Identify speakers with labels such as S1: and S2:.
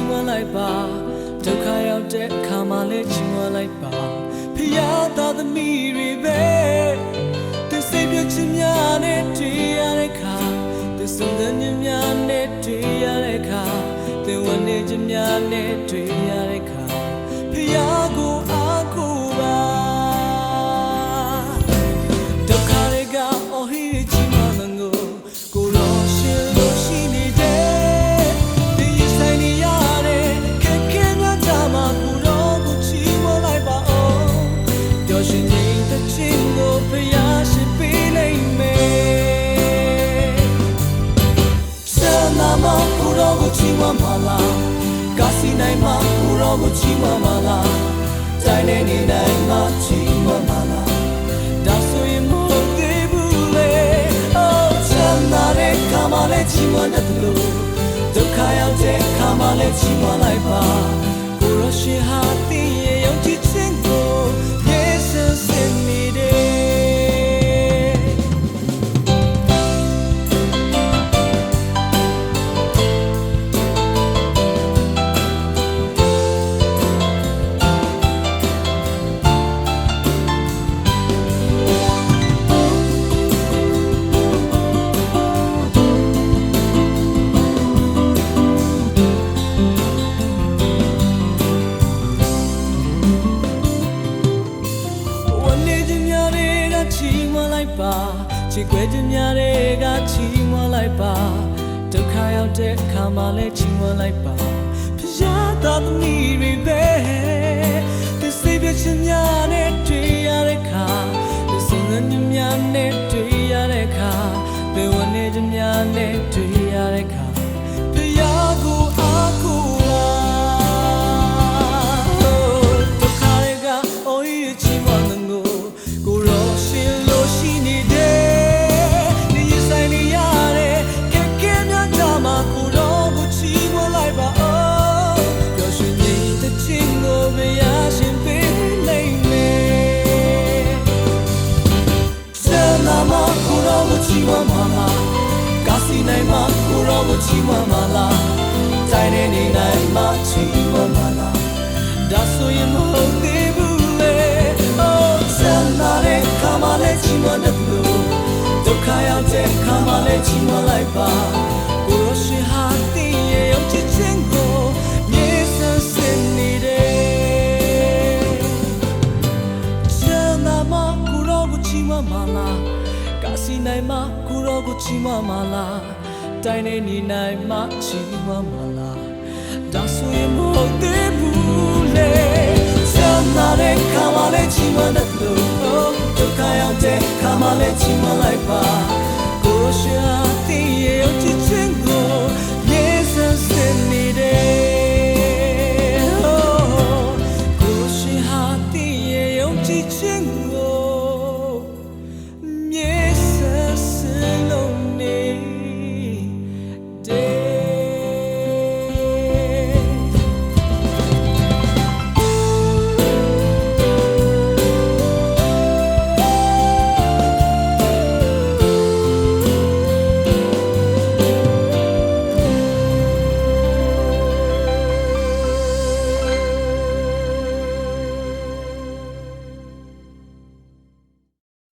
S1: မွမ်းလိုက်ပါဒုက္ခရောက်တဲ့အခါမှလည်းချီးမွမ်းလိုက်ပါဖယားသားသမီးတွေပဲသူစိတ်ပြည့်ချင်များနဲ့တွေ့ရတဲ့အခါသူစုံစမ်းခြင်းများနဲ့တွေ့ရတဲ့အခါသူဝန်းနေခြင်းများနဲ့တွေ့ရတဲ့အခါဖယားကိုအားကိုးပါဒုက္ခတွေကအော်ဟစ်ချီးမွမ်းလို့ကိုရောရှင်လို့ရှိနေတယ်ဒီဆိုင်နေရတဲ့ခက်ခဲငါ့တာမှာကိုရောကိုချီးမွမ်းလိုက်ပါအောင်ပျော်ရွှင်နေတဲ့ခြင်းကိုဖယားရှင်ပေးလိုက်မယ်ဆန္ဒမကိုရောကိုချီးမွမ်းပါလားကာစီနိုင်မှာကိုရောကိုချီးမွမ်းပါလားတိုင်းနေနေနိုင်မှာချီးမွမ်းပါလားဒါဆိုရင်မို့သေးဘူးလေအော်ချမ်းသာတဲ့ခါမှလည်းချီးမွမ်းတတ်လို့ဒုက္ခရောက်တဲ့ခါမှလည်းချီးမွမ်းလိုက်ပါကိုရောရှင်ဟာတင်းရဲ့ယုံကြည်ခြင်းကိုယေရှုစင်နေတယ်ချစ်ခွေခြင်းများတွေကချီးမွမ်းလိုက်ပါဒုက္ခရောက်တဲ့အခါမှလည်းချီးမွမ်းလိုက်ပါဖယားသားသမီးတွေပဲသူစိတ်ပြည့်ခြင်းများနဲ့တွေ့ရတဲ့အခါသူစုံစမ်းခြင်းများနဲ့တွေ့ရတဲ့အခါသူဝန်းနေခြင်းများနဲ့တွေ့ရတဲ့အခါဖယားကိုအားကိုးပါဒုက္ခတွေကအိုးရချီးမွမ်းလို့ကိုရောရှင်လို့ရှိနေတယ်ချီးမွမ်းပါလားကာစီနိုင်မှာကိုရောကိုချီးမွမ်းပါလားတိုင်းနေနေနိုင်မှာချီးမွမ်းပါလားဒါဆိုရင်မဟုတ်သေးဘူးလေအော်ဆန္ဒတဲ့ခါမှလည်းချီးမွမ်းတယ်လို့ဒုက္ခရောက်တဲ့ခါမှလည်းချီးမွမ်းလိုက်ပါကိုရောရှင်ဟာတင်းရဲ့ယုံကြည်ခြင်းကိုမြေဆန်းစင်နေတယ်ဆန္ဒမှာကိုရောကိုချီးမွမ်းပါလားကာစီနိုင်မှာကိုရောကိုချီးမွမ်းပါလားတိုင်းနေနေနိုင်မှာချီးမွမ်းပါလားဒါဆိုရင်မဟုတ်သေးဘူးလေဆန္ဒတဲ့ခါမှလည်းချီးမွမ်းတယ်လို့ဒုက္ခရောက်တဲ့ခါမှလည်းချီးမွမ်းလိုက်ပါ